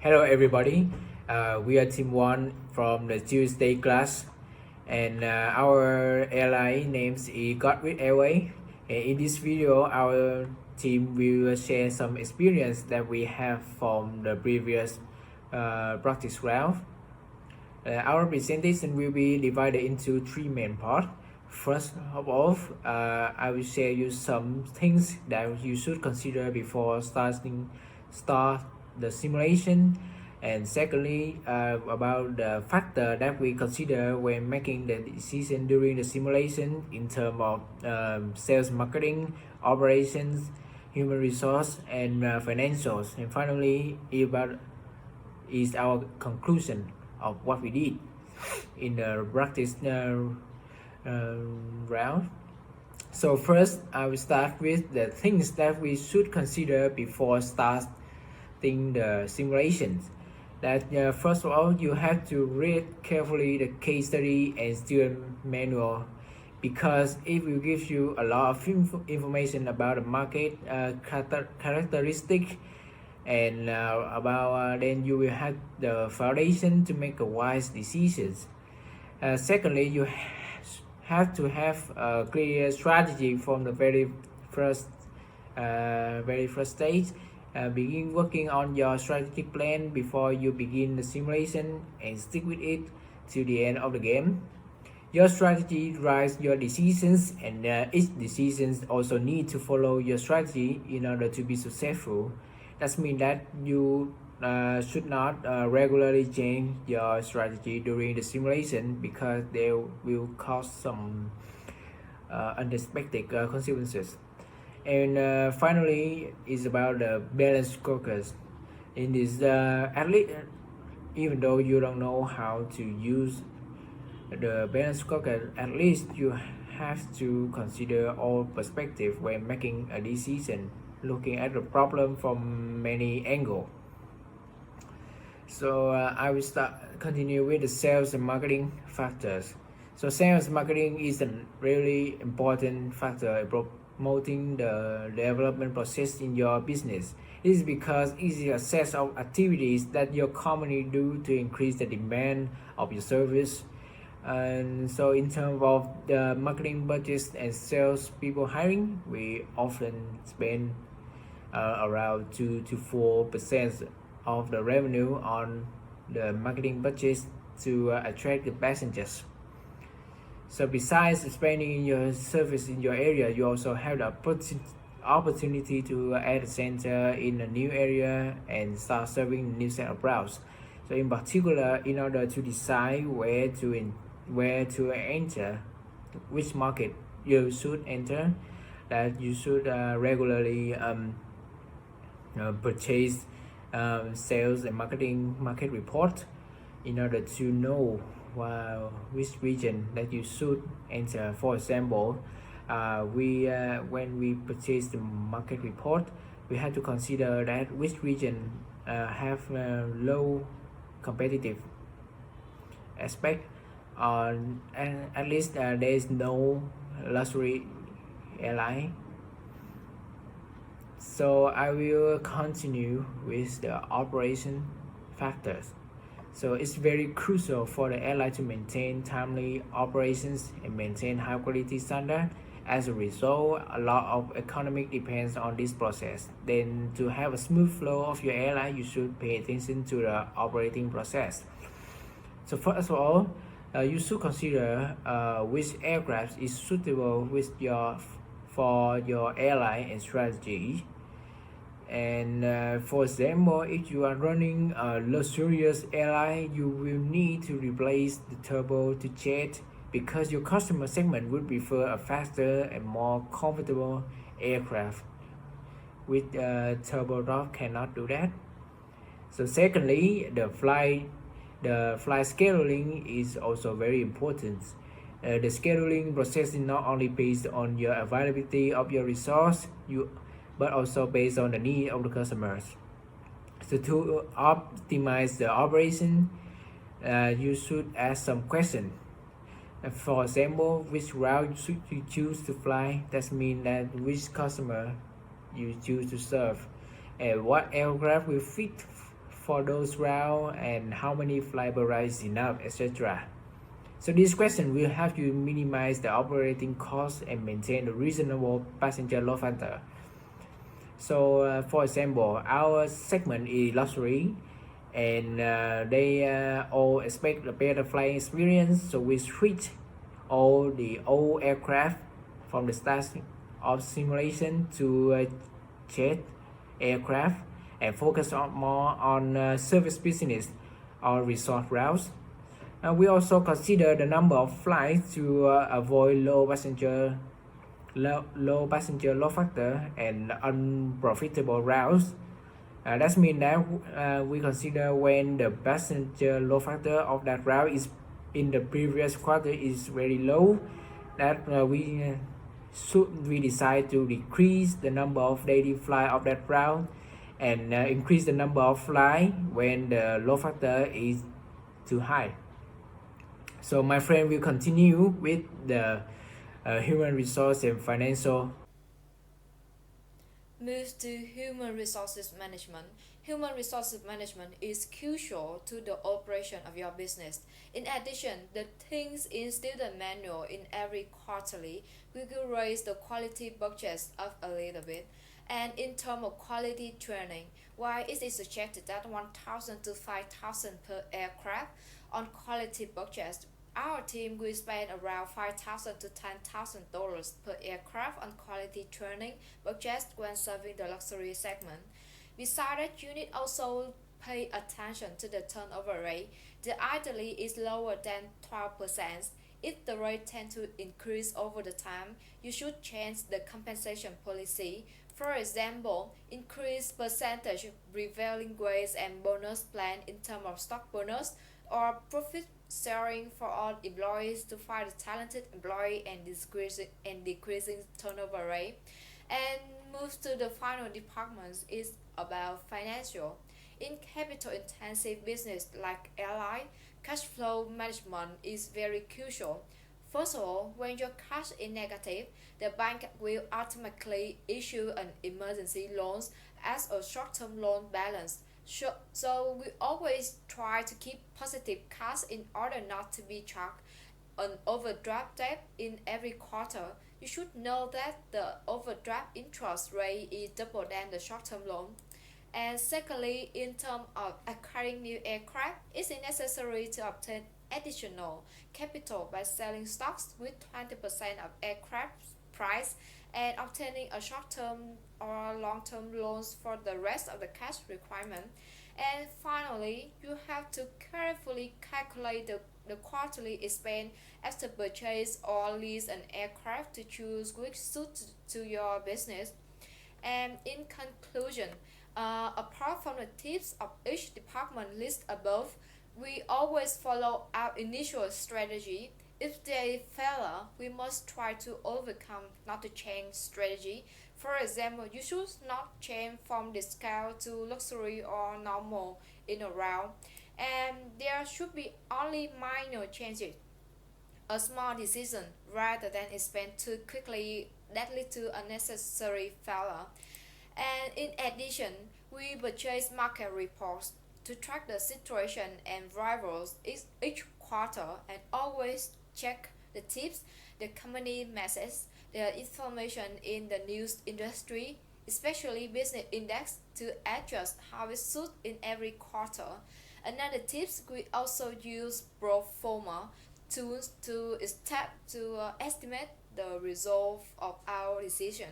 Hello everybody, we are team 1 from the Tuesday class, and our airline names is GODWIT Airways. And in this video, our team will share some experience that we have from the previous practice round. Our presentation will be divided into 3 main parts. First of all, I will share you some things that you should consider before start the simulation, and secondly, about the factor that we consider when making the decision during the simulation in terms of sales, marketing, operations, human resource, and financials. And finally, is our conclusion of what we did in the practice round. So first, I will start with the things that we should consider before starting the simulations. That first of all, you have to read carefully the case study and student manual, because it will give you a lot of information about the market characteristic, and then you will have the foundation to make a wise decisions. Secondly, you have to have a clear strategy from the very first stage. Begin working on your strategic plan before you begin the simulation, and stick with it till the end of the game. Your strategy drives your decisions, and each decision also need to follow your strategy in order to be successful. That means that you should not regularly change your strategy during the simulation, because they will cause some unexpected consequences. And finally, is about the balance scorecards. In this, at least, even though you don't know how to use the balance scorecard, at least you have to consider all perspectives when making a decision, looking at the problem from many angles. So I will continue with the sales and marketing factors. So sales and marketing is a really important factor in promoting the development process in your business. This is because it is a set of activities that your company do to increase the demand of your service. And so in terms of the marketing budgets and sales people hiring, we often spend around 2 to 4% of the revenue on the marketing budget to attract the passengers. So besides spending your service in your area, you also have the opportunity to add a center in a new area and start serving new set of routes. So in particular, in order to decide where to enter, which market you should enter, that you should regularly purchase sales and market report in order to know which region that you should enter. For example, when we purchase the market report, we have to consider that which region have low competitive aspect, and at least there is no luxury airline. So I will continue with the operation factors. So it's very crucial for the airline to maintain timely operations and maintain high quality standard. As a result, a lot of economic depends on this process. Then to have a smooth flow of your airline, you should pay attention to the operating process. So first of all, you should consider which aircraft is suitable for your airline and strategy. And for example, if you are running a luxurious airline, you will need to replace the turbo to jet, because your customer segment would prefer a faster and more comfortable aircraft. With turboprop cannot do that. So secondly, the flight scheduling is also very important. The scheduling process is not only based on your availability of your resource, but also based on the need of the customers. So to optimize the operation, you should ask some questions. For example, which route should you choose to fly? That means that which customer you choose to serve, and what aircraft will fit for those routes and how many flyby is enough, etc. So this question will help you minimize the operating cost and maintain a reasonable passenger load factor. So for example, our segment is luxury and they all expect a better flying experience, so we switch all the old aircraft from the start of simulation to jet aircraft and focus more on service business or resort routes. We also consider the number of flights to avoid low passenger load factor and unprofitable routes. That means that we consider when the passenger load factor of that route is in the previous quarter is very low, that we decide to decrease the number of daily flight of that route and increase the number of flight when the load factor is too high. So my friend will continue with the human resource and financial. Move to human resources management. Human resources management is crucial to the operation of your business. In addition, the things in student manual in every quarterly will raise the quality budget up a little bit. And in terms of quality training, while it is suggested that 1,000 to 5,000 per aircraft on quality budget, our team will spend around $5,000 to $10,000 per aircraft on quality training budget when serving the luxury segment. Besides that, you need also pay attention to the turnover rate. The ideally is lower than 12%. If the rate tends to increase over the time, you should change the compensation policy. For example, increase percentage prevailing wage and bonus plan in terms of stock bonus or profit sharing for all employees to find a talented employee and decreasing turnover rate. And move to the final department is about financial. In capital intensive business like airline, cash flow management is very crucial. First of all, when your cash is negative, the bank will automatically issue an emergency loans as a short-term loan balance. So we always try to keep positive cash in order not to be charged an overdraft debt in every quarter. You should know that the overdraft interest rate is double than the short-term loan. And secondly, in terms of acquiring new aircraft, it's necessary to obtain additional capital by selling stocks with 20% of aircraft price and obtaining a short-term or long-term loans for the rest of the cash requirement. And finally, you have to carefully calculate the quarterly expense after purchase or lease an aircraft to choose which suits to your business. And in conclusion, apart from the tips of each department listed above, we always follow our initial strategy. If they fail, we must try to overcome, not to change strategy. For example, you should not change from discount to luxury or normal in a round, and there should be only minor changes. A small decision rather than expand too quickly that lead to unnecessary failure. And in addition, we purchase market reports to track the situation and rivals each quarter and always check the tips, the company message, the information in the news industry, especially business index to adjust how it suits in every quarter. Another tips, we also use pro forma tools to estimate the result of our decision.